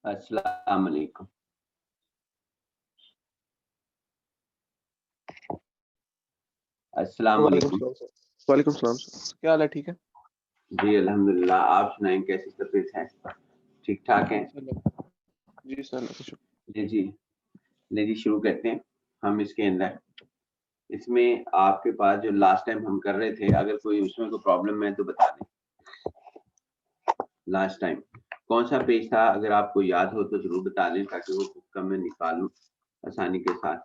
अस्सलाम वालेकुम। अस्सलाम वालेकुम वालेकुम। सलाम सर। वालेकुम सलाम सर, क्या हाल है? ठीक है जी अल्हम्दुलिल्लाह, आप सुनाएं कैसी तबीयत है? ठीक ठाक है? जी सर, अल्लाह का शुक्र। जी जी। ले जी शुरू करते हैं हम इसके अंदर। इसमें आपके पास जो लास्ट टाइम हम कर रहे थे, अगर कोई उसमें कोई प्रॉब्लम है तो बता दें। लास्ट टाइम कौन सा पेज था, अगर आपको याद हो तो जरूर बता दें ताकि वो कम में निकाल लूं आसानी के साथ।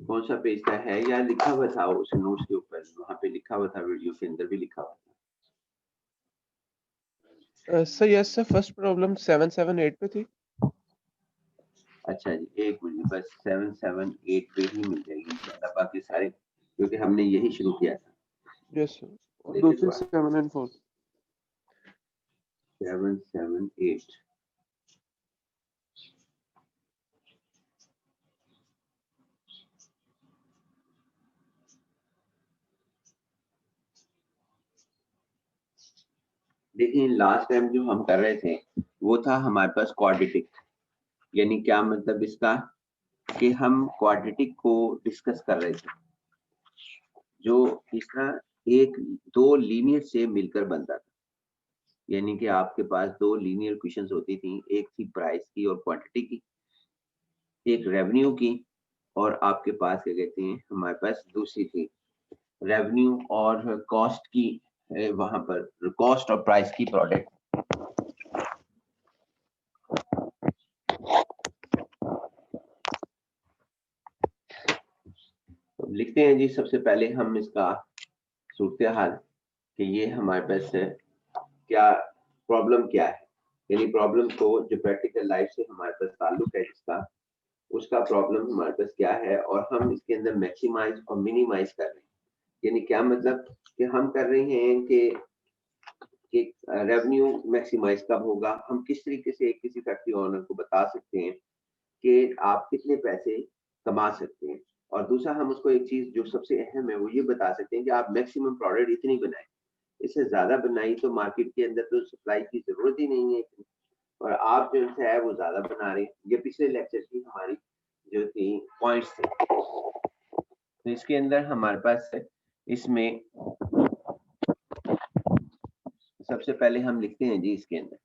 कौन सा पेज का है या लिखा हुआ था उस नोट्स के ऊपर, वहां पे लिखा हुआ था, वीडियो के अंदर भी लिखा हुआ था। Sir yes sir, first problem 778 पे थी। अच्छा जी, एक मिनट, बस 778 पे ही मिल जाएगी इंशाल्लाह, बाकी सारे क्योंकि हमने यही शुरू किया था। यस सर, और लेकिन दूसरी 7 एंड 4। 778 देखिए, लास्ट टाइम जो हम कर रहे थे वो था हमारे पास क्वाड्रेटिक। यानी क्या मतलब इसका, कि हम क्वाड्रेटिक को डिस्कस कर रहे थे, जो इसका एक दो लीनियर से मिलकर बनता था। यानी कि आपके पास दो लीनियर क्वेश्चंस होती थी, एक थी प्राइस की और क्वांटिटी की, एक रेवेन्यू की, और आपके पास क्या कहते हैं, हमारे पास दूसरी थी रेवेन्यू और कॉस्ट की। वहां पर कॉस्ट और प्राइस की प्रोडक्ट। तो लिखते हैं जी, सबसे पहले हम इसका सूरत हाल कि ये हमारे पास क्या प्रॉब्लम क्या है। यानी प्रॉब्लम को जो प्रैक्टिकल लाइफ से हमारे पास ताल्लुक है जिसका, उसका प्रॉब्लम हमारे पास क्या है, और हम इसके अंदर मैक्सिमाइज और मिनिमाइज कर रहे हैं। यानी क्या मतलब, कि हम कर रहे हैं कि रेवेन्यू मैक्सिमाइज कब होगा, हम किस तरीके से किसी फैक्ट्री ओनर को बता सकते हैं कि आप कितने पैसे कमा सकते हैं। और दूसरा, हम उसको एक चीज जो सबसे अहम है वो ये बता सकते हैं कि आप मैक्सिमम प्रोडक्ट इतनी बनाएं, इससे ज्यादा बनाई तो मार्केट के अंदर तो सप्लाई की जरूरत ही नहीं है, और आप जो है वो ज्यादा बना रहे हैं। ये पिछले लेक्चर की हमारी जो थी पॉइंट्स थे। तो इसके अंदर हमारे पास इसमें सबसे पहले हम लिखते हैं जी इसके अंदर,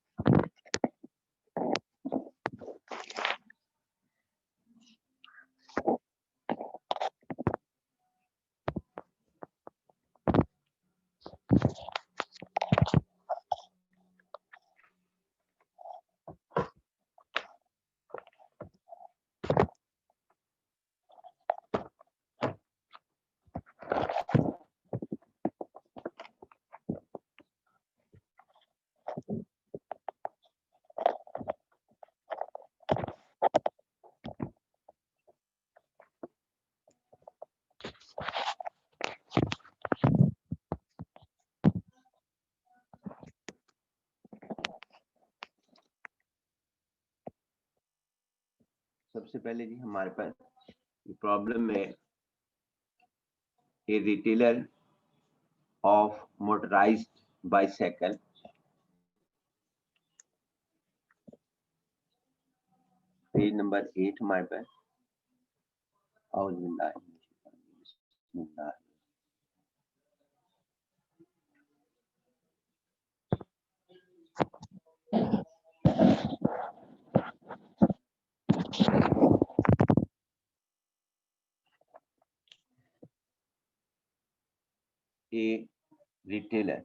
सबसे पहले जी हमारे पास प्रॉब्लम में a retailer of motorised bicycle, page number 8 हमारे पास। ए रिटेलर,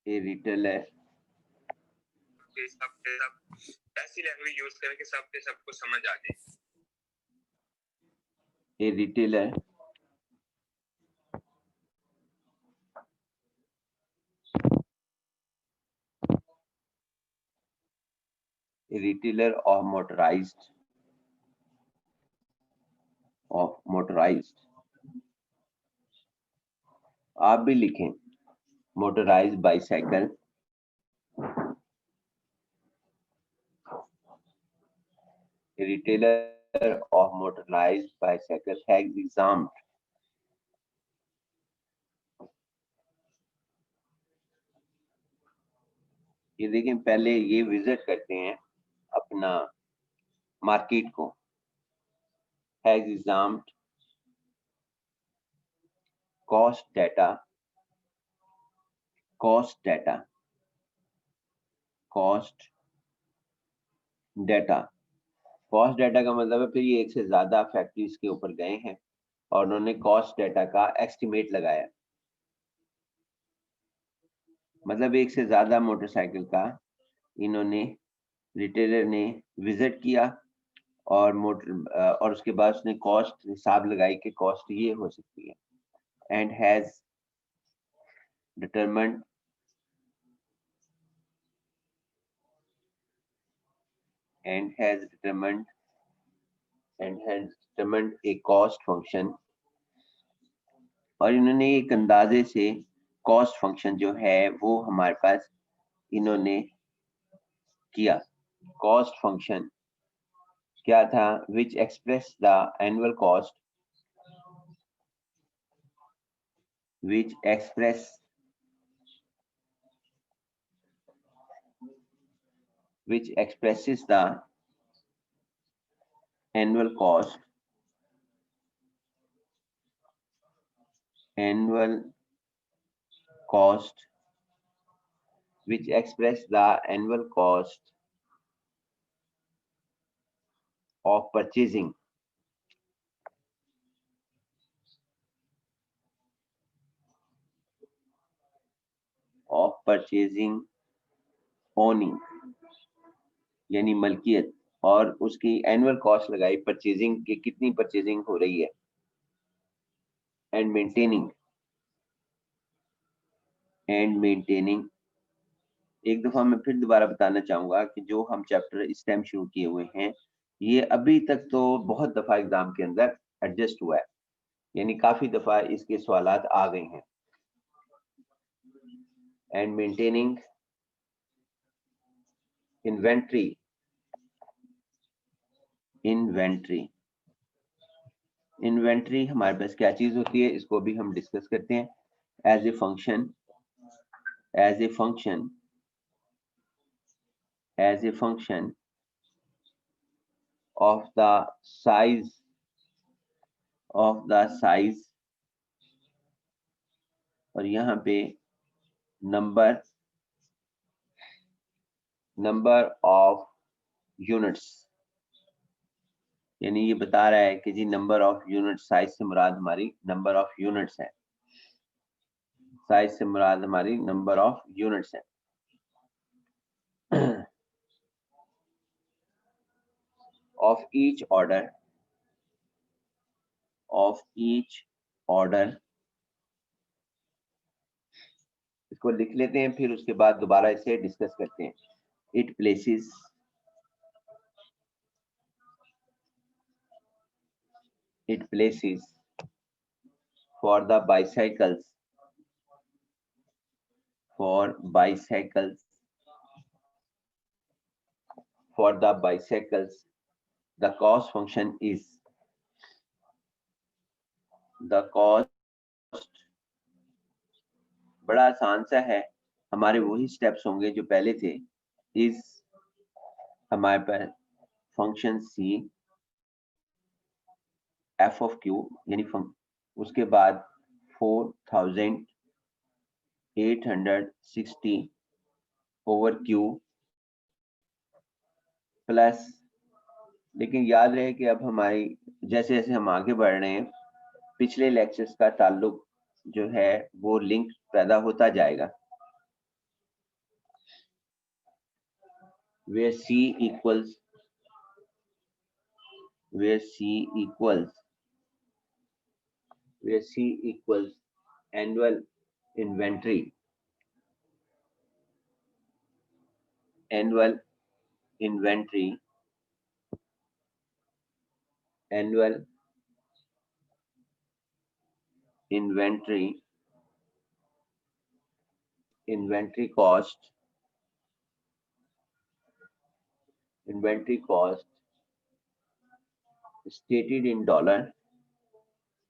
ए रिटेलर ऐसी लैंग्वेज यूज करें कि सबको समझ आ जाए। ए रिटेलर ऑफ मोटराइज्ड, आप भी लिखें motorised bicycle, retailer of motorized bicycle has exempt ये देखें, पहले ये विजिट करते हैं अपना मार्केट को, has examined cost data cost data का मतलब है फिर ये एक से ज्यादा फैक्ट्रीज के ऊपर गए हैं और उन्होंने कॉस्ट डाटा का एस्टिमेट लगाया, मतलब एक से ज्यादा मोटरसाइकिल का इन्होंने रिटेलर ने विजिट किया और और उसके बाद उसने कॉस्ट हिसाब लगाई कि कॉस्ट ये हो सकती है, and has determined a cost function, और इन्होंने एक अंदाजे से कॉस्ट फंक्शन जो है वो हमारे पास इन्होंने किया। कॉस्ट फंक्शन क्या था? which express the annual cost, which expresses the annual cost which express the annual cost of purchasing owning, यानी मलकियत, और उसकी एनुअल कॉस्ट लगाई परचेजिंग की, कितनी परचेजिंग हो रही है, एंड मेंटेनिंग। एक दफा मैं फिर दोबारा बताना चाहूंगा कि जो हम चैप्टर इस टाइम शुरू किए हुए हैं ये अभी तक तो बहुत दफा एग्जाम के अंदर एडजस्ट हुआ है, यानी काफी दफा इसके सवालात आ गए हैं। एंड मेंटेनिंग इन्वेंट्री हमारे पास क्या चीज होती है, इसको भी हम डिस्कस करते हैं। As a function of the size और यहाँ पे नंबर ऑफ यूनिट्स, यानी ये बता रहा है कि जी नंबर ऑफ यूनिट, साइज से मुराद हमारी नंबर ऑफ यूनिट्स है, साइज से मुराद हमारी नंबर ऑफ यूनिट्स है। of each order, इसको लिख लेते हैं, फिर उसके बाद दोबारा इसे डिस्कस करते हैं। it places for the bicycles the cost function is बड़ा आसान सा है, हमारे वही स्टेप्स होंगे जो पहले थे। इस हमारे पास function C F of Q, यानी उसके बाद 4860 ओवर क्यू प्लस, लेकिन याद रहे कि अब हमारी जैसे जैसे हम आगे बढ़ रहे हैं पिछले लेक्चर्स का ताल्लुक जो है वो लिंक पैदा होता जाएगा। where C equals annual inventory inventory cost stated in dollar,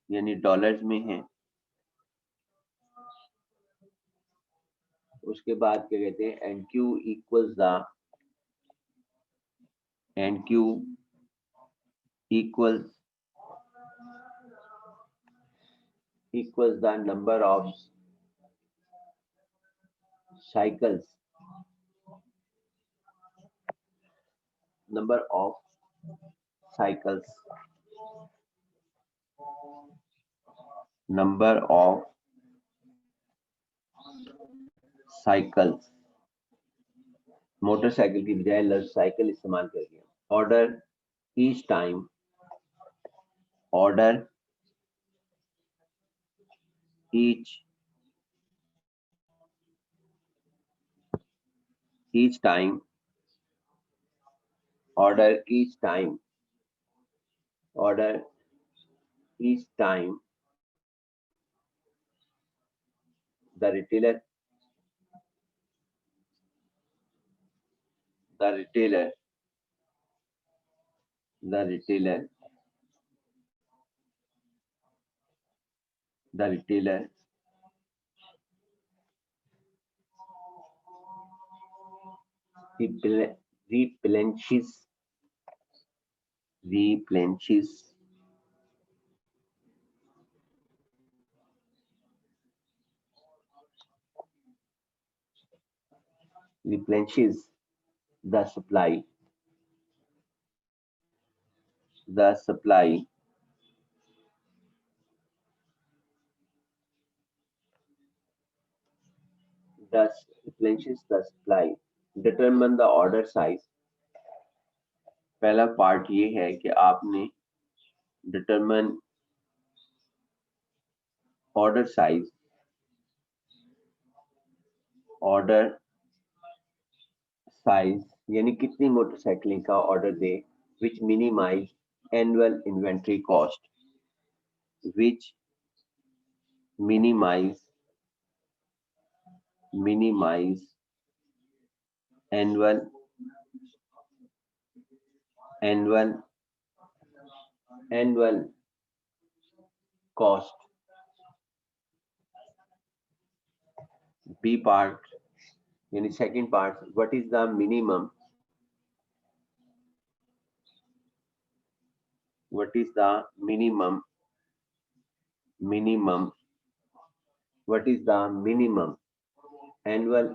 यानी डॉलर्स में है, उसके बाद क्या कहते हैं, N Q equals the equals the number of cycles motorcycle की बजाय लफ्ज साइकिल इस्तेमाल कर दिया। Order each time order each time the retailer replenishes the supply determine the order size। पहला पार्ट ये है कि आपने determine order size यानी कितनी मोटरसाइकिलें का order they, which minimize annual inventory cost, annual cost। B part यानी second part, what is the minimum annual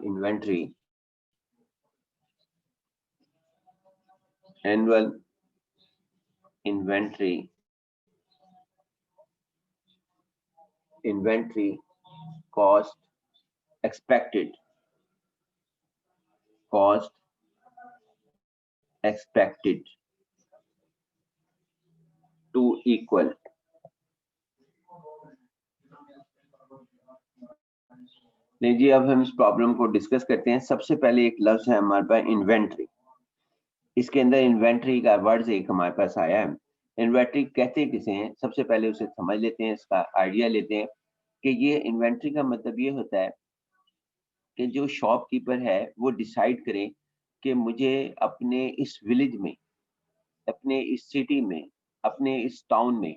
inventory cost expected to equal नहीं जी। अब हम इस प्रॉब्लम को डिस्कस करते हैं। सबसे पहले एक लफ्ज है हमारे पास इन्वेंट्री। इसके अंदर इन्वेंट्री का वर्ड एक हमारे पास आया है। इन्वेंट्री कहते किसे हैं, सबसे पहले उसे समझ लेते हैं, इसका आइडिया लेते हैं कि ये इन्वेंट्री का मतलब ये होता है कि जो शॉपकीपर है वो डिसाइड करे कि मुझे अपने इस विलेज में, अपने इस सिटी में, अपने इस टाउन में,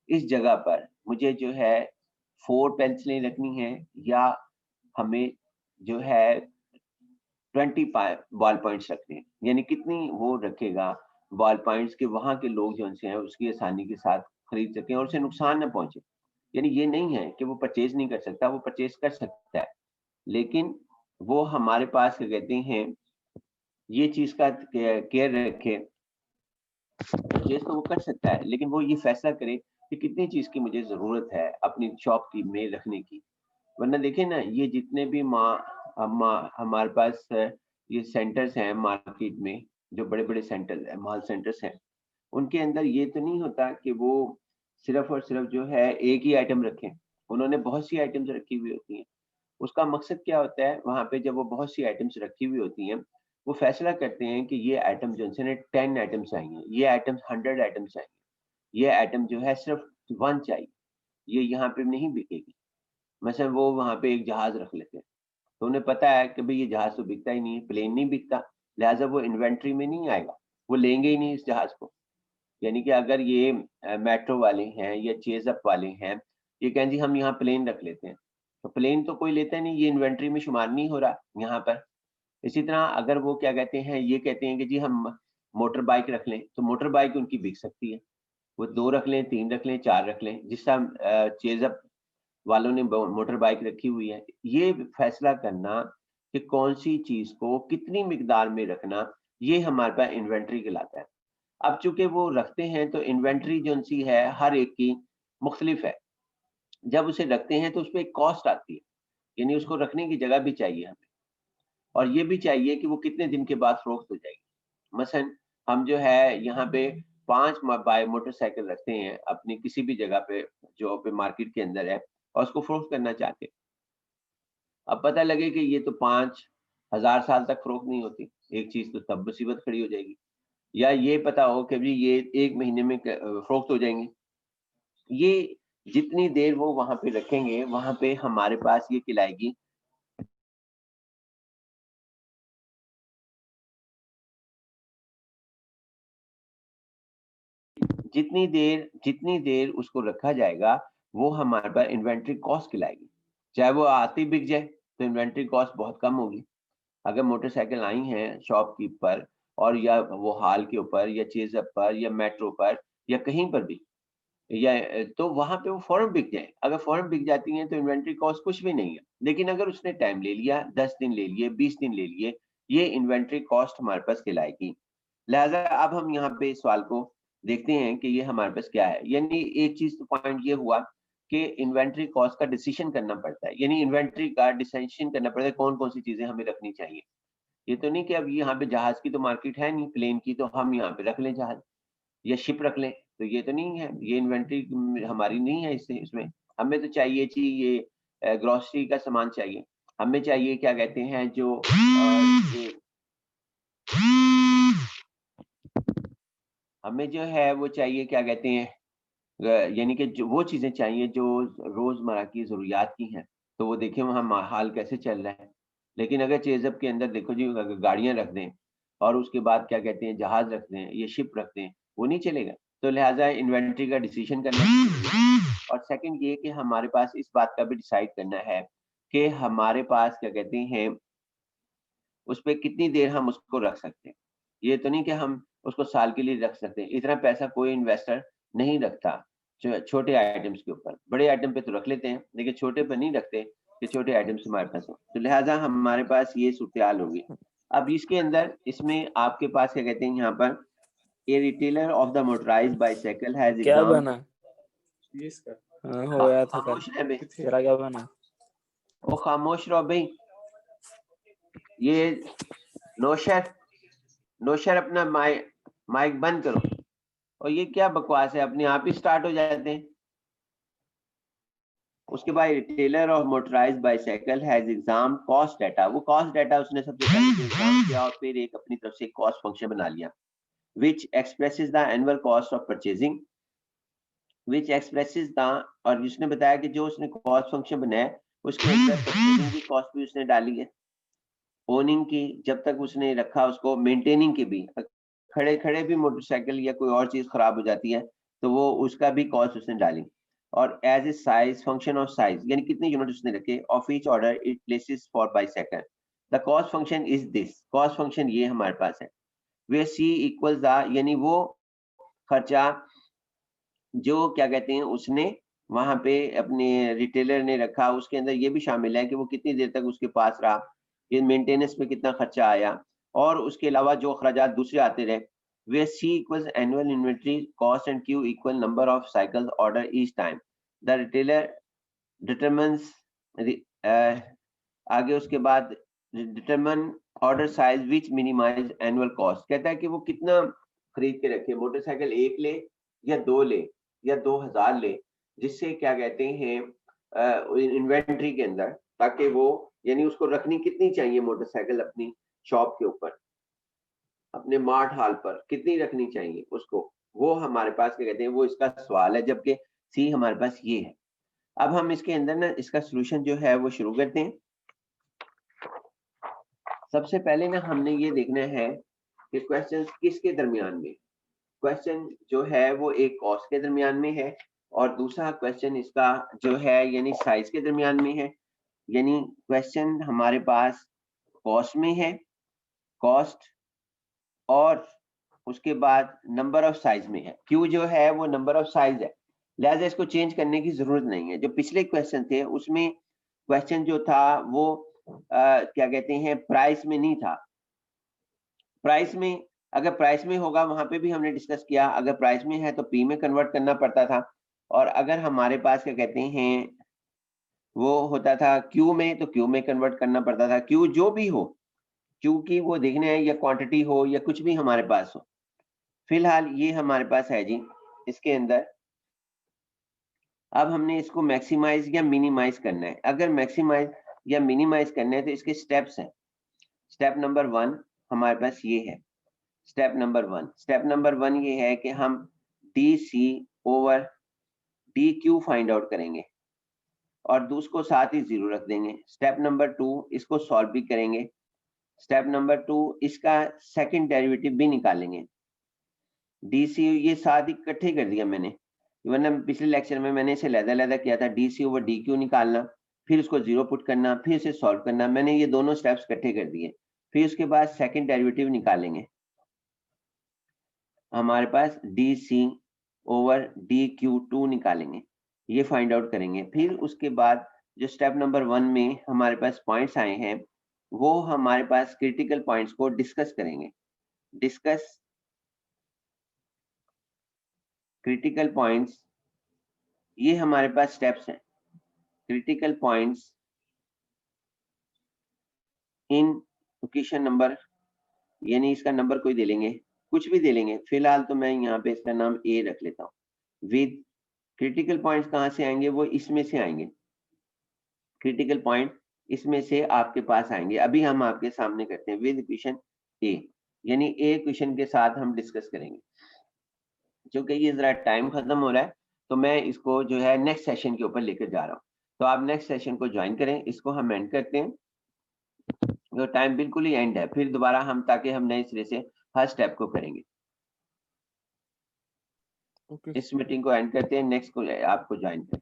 इस जगह पर मुझे जो है 4 पेंसिलें रखनी है या हमें जो है 20 बॉल पॉइंट्स रखने हैं। यानी कितनी वो रखेगा बॉल पॉइंट्स के वहां के लोग जो हैं उसकी आसानी के साथ खरीद सकें और उसे नुकसान न पहुंचे। यानी ये नहीं है कि वो परचेज नहीं कर सकता, वो परचेज कर सकता है, लेकिन वो हमारे पास क्या कहते हैं ये चीज का केयर रखे। परचेज तो वो कर सकता है, लेकिन वो ये फैसला करे कि कितनी चीज की मुझे जरूरत है अपनी शॉप की में रखने की। वरना देखें ना, ये जितने भी हमारे पास ये सेंटर्स हैं मार्केट में, जो बड़े बड़े सेंटर्स हैं, मॉल सेंटर्स हैं, उनके अंदर ये तो नहीं होता कि वो सिर्फ और सिर्फ जो है एक ही आइटम रखें। उन्होंने बहुत सी आइटम्स रखी हुई होती हैं। उसका मकसद क्या होता है, वहां पे जब वो बहुत सी आइटम्स रखी हुई होती हैं, वो फैसला करते हैं कि ये आइटम जो है 10 आइटम चाहिए, ये आइटम 100 आइटम चाहिए, ये आइटम जो है सिर्फ 1 चाहिए, ये यहाँ पे नहीं बिकेगी। मतलब वो वहां पे एक जहाज रख लेते हैं, तो उन्हें पता है कि भाई ये जहाज तो बिकता ही नहीं है, प्लेन नहीं बिकता, लिहाजा वो इन्वेंट्री में नहीं आएगा, वो लेंगे ही नहीं इस जहाज को। यानी कि अगर ये मेट्रो वाले हैं या चेजअप वाले हैं, ये कहें जी हम यहाँ प्लेन रख लेते हैं, तो प्लेन तो कोई लेता नहीं, ये इन्वेंट्री में शुमार नहीं हो रहा यहाँ पर। इसी तरह अगर वो क्या कहते हैं, ये कहते हैं कि जी हम मोटर बाइक रख लें, तो मोटर बाइक उनकी बिक सकती है, वो 2 रख लें, 3 रख लें, 4 रख लें, जिस तरह चेजअप वालों ने मोटर बाइक रखी हुई है। ये फैसला करना कि कौन सी चीज को कितनी मिकदार में रखना, ये हमारे पास इन्वेंट्री कहलाता है। अब चूंकि वो रखते हैं तो इन्वेंट्री जो उनसी है हर एक की मुख्तलिफ है। जब उसे रखते हैं तो उस पर एक कॉस्ट आती है, यानी उसको रखने की जगह भी चाहिए हमें, और ये भी चाहिए कि वो कितने दिन के बाद फरोख्त हो जाएगी। मसलन हम जो है यहाँ पे 5 बाय मोटरसाइकिल रखते हैं अपनी किसी भी जगह पे जो पे मार्केट के अंदर है, और उसको फरोख्त करना चाहते हैं। अब पता लगे कि ये तो 5000 साल तक फरोख्त नहीं होती एक चीज, तो तब मुसीबत खड़ी हो जाएगी। या ये पता हो कि भी ये 1 महीने में फरोख्त हो जाएंगे। ये जितनी देर वो वहां पे रखेंगे, वहां पे हमारे पास ये खिलाएगी जितनी देर उसको रखा जाएगा, वो हमारे पास इन्वेंट्री कॉस्ट खिलाएगी। चाहे वो आती बिक जाए तो इन्वेंट्री कॉस्ट बहुत कम होगी। अगर मोटरसाइकिल आई हैं शॉपकीप पर, और या वो हाल के ऊपर या चेजअप पर या मेट्रो पर या कहीं पर भी, या तो वहां पे वो फौरन बिक जाए। अगर फौरन बिक जाती हैं तो इन्वेंट्री कॉस्ट कुछ भी नहीं है। लेकिन अगर उसने टाइम ले लिया, 10 दिन ले लिए, 20 दिन ले लिए, ये इन्वेंट्री कॉस्ट हमारे पास कहलाएगी। लिहाजा अब हम यहाँ पे इस सवाल को देखते हैं कि ये हमारे पास क्या है। यानी एक चीज तो पॉइंट ये हुआ कि इन्वेंट्री कॉस्ट का डिसीजन करना पड़ता है, यानी इन्वेंट्री का डिसीजन करना पड़ता है कौन कौन सी चीजें हमें रखनी चाहिए। ये तो नहीं कि अब यहाँ पे जहाज की तो मार्केट है नहीं, प्लेन की, तो हम यहाँ पे रख लें जहाज या शिप रख लें, तो ये तो नहीं है, ये इन्वेंट्री हमारी नहीं है। इससे इसमें हमें तो चाहिए ये ग्रोसरी का सामान चाहिए, हमें चाहिए क्या कहते हैं जो ये हमें जो है वो चाहिए क्या कहते हैं, यानी कि जो वो चीजें चाहिए जो रोजमर्रा की जरूरियात की हैं। तो वो देखें वहाँ हाल कैसे चल रहा है। लेकिन अगर चेजअप के अंदर देखो जी, अगर गाड़ियां रख दें और उसके बाद क्या कहते हैं जहाज रख दें, ये शिप रख दें, वो नहीं चलेगा। तो लिहाजा इन्वेंट्री का डिसीजन करना है। और सेकंड ये कि हमारे पास इस बात का भी डिसाइड करना है कि हमारे पास क्या कहते हैं उस पर कितनी देर हम उसको रख सकते हैं। ये तो नहीं कि हम उसको साल के लिए रख सकते हैं, इतना पैसा कोई इन्वेस्टर नहीं रखता छोटे आइटम्स के ऊपर। बड़े आइटम पे तो रख लेते हैं, लेकिन छोटे पे नहीं रखते कि छोटे आइटम्स हमारे पास हो। तो लिहाजा हमारे पास ये सूरत होगी। अब इसके अंदर इसमें आपके पास क्या कहते हैं यहाँ पर, a retailer of the motorised bicycle has क्या एग्जाम। बना? हाँ हो गया था कल। खामोश रह बे, तेरा क्या बना? वो खामोश रहो भाई। ये नौशर अपना माइक बंद करो। और ये क्या बकवास है, अपने आप ही स्टार्ट हो जाते हैं। उसके बाद retailer of motorised bicycle has exam cost data. वो कॉस्ट डाटा उसने सबसे पहले एग्जाम किया और फिर एक अपनी तरफ से कॉस्ट फंक्शन बना लिया, which expresses the annual cost of purchasing, which expresses the, और उसने बताया कि जो उसने कॉस्ट फंक्शन बनाया उसके अंदर परचेजिंग की कॉस्ट भी उसने डाली है, ओनिंग की जब तक उसने रखा उसको, मेंटेनिंग की भी, खड़े खड़े भी मोटरसाइकिल या कोई और चीज खराब हो जाती है तो वो उसका भी कॉस्ट उसने डाली। और as a size function of size, यानी कितने यूनिट उसने रखे, of each order it places for bicycle. The cost function is this, cost function ये हमारे पास है। वे सी इक्वल्स द, यानी वो खर्चा जो क्या कहते हैं उसने वहां पे अपने रिटेलर ने रखा, उसके अंदर ये भी शामिल है कि वो कितनी देर तक उसके पास रहा, ये मेंटेनेंस पे कितना खर्चा आया, और उसके अलावा जो अखराजात दूसरे आते रहे। वे C equals annual inventory cost and Q equal number of cycle order each time. The retailer determines, आगे उसके बाद determine order size which minimise annual cost. कहता है कि वो कितना खरीद के रखे, मोटरसाइकिल 1 ले या 2 ले या 2000 ले, जिससे क्या कहते हैं इन्वेंट्री के अंदर, ताकि वो यानी उसको रखनी कितनी चाहिए मोटरसाइकिल अपनी शॉप के ऊपर, अपने मार्ट हाल पर कितनी रखनी चाहिए उसको, वो हमारे पास क्या कहते हैं वो इसका सवाल है। जबकि सी हमारे पास ये है। अब हम इसके अंदर ना इसका सोल्यूशन जो है वो शुरू करते हैं। सबसे पहले ना हमने ये देखना है कि क्वेश्चन किसके दरमियान में, क्वेश्चन जो है वो एक कॉस्ट के दरमियान में है और दूसरा क्वेश्चन इसका जो है यानी साइज के दरमियान में है। यानी क्वेश्चन हमारे पास कॉस्ट में है, कॉस्ट और उसके बाद नंबर ऑफ साइज में है। क्यू जो है वो नंबर ऑफ साइज है, लिहाजा इसको चेंज करने की जरूरत नहीं है। जो पिछले क्वेश्चन थे उसमें क्वेश्चन जो था वो क्या कहते हैं, प्राइस में नहीं था। प्राइस में, अगर प्राइस में होगा वहां पे भी हमने डिस्कस किया, अगर प्राइस में है तो पी में कन्वर्ट करना पड़ता था, और अगर हमारे पास क्या कहते हैं वो होता था क्यू में, तो क्यू में कन्वर्ट करना पड़ता था। क्यू जो भी हो, क्यू की वो देखने है या क्वांटिटी हो या कुछ भी हमारे पास हो। फिलहाल ये हमारे पास है जी। इसके अंदर अब हमने इसको मैक्सिमाइज या मिनिमाइज करना है। अगर मैक्सिमाइज या मिनिमाइज करना है तो इसके स्टेप्स हैं। स्टेप नंबर 1 हमारे पास ये है। स्टेप नंबर वन ये है कि हम D C over D Q find out करेंगे और उसको साथ ही 0 रख देंगे। स्टेप नंबर 2 इसको सॉल्व भी करेंगे। स्टेप नंबर 2 इसका सेकंड डेरिवेटिव भी निकालेंगे। डी सी ये साथ ही इकट्ठे कर दिया मैंने, वरना पिछले लेक्चर में मैंने इसे लहदा किया था। D C over D Q निकालना, फिर उसको 0 पुट करना, फिर इसे सॉल्व करना। मैंने ये दोनों स्टेप्स इकट्ठे कर दिए। फिर उसके बाद सेकंड डेरिवेटिव निकालेंगे। हमारे पास D C over D Q 2 निकालेंगे, ये फाइंड आउट करेंगे। फिर उसके बाद जो स्टेप नंबर 1 में हमारे पास पॉइंट्स आए हैं वो हमारे पास क्रिटिकल पॉइंट्स को डिस्कस करेंगे। डिस्कस क्रिटिकल पॉइंट्स, ये हमारे पास स्टेप्स हैं। Critical points in equation number, यानी इसका नंबर कोई दे लेंगे, कुछ भी दे लेंगे। फिलहाल तो मैं यहाँ पे इसका नाम ए रख लेता हूँ। विद क्रिटिकल पॉइंट्स कहाँ से आएंगे, वो इसमें से आएंगे। क्रिटिकल पॉइंट इसमें से आपके पास आएंगे। अभी हम आपके सामने करते हैं विद इक्वेशन ए, यानी ए इक्वेशन के साथ हम डिस्कस करेंगे। क्योंकि ये जरा टाइम खत्म हो रहा है तो मैं इसको जो है नेक्स्ट सेशन के ऊपर लेकर जा रहा हूँ। तो आप नेक्स्ट सेशन को ज्वाइन करें। इसको हम एंड करते हैं, जो टाइम बिल्कुल ही एंड है। फिर दोबारा हम, ताकि हम नए सिरे से हर स्टेप को करेंगे। ओके इस मीटिंग को एंड करते हैं, नेक्स्ट को आपको ज्वाइन करें।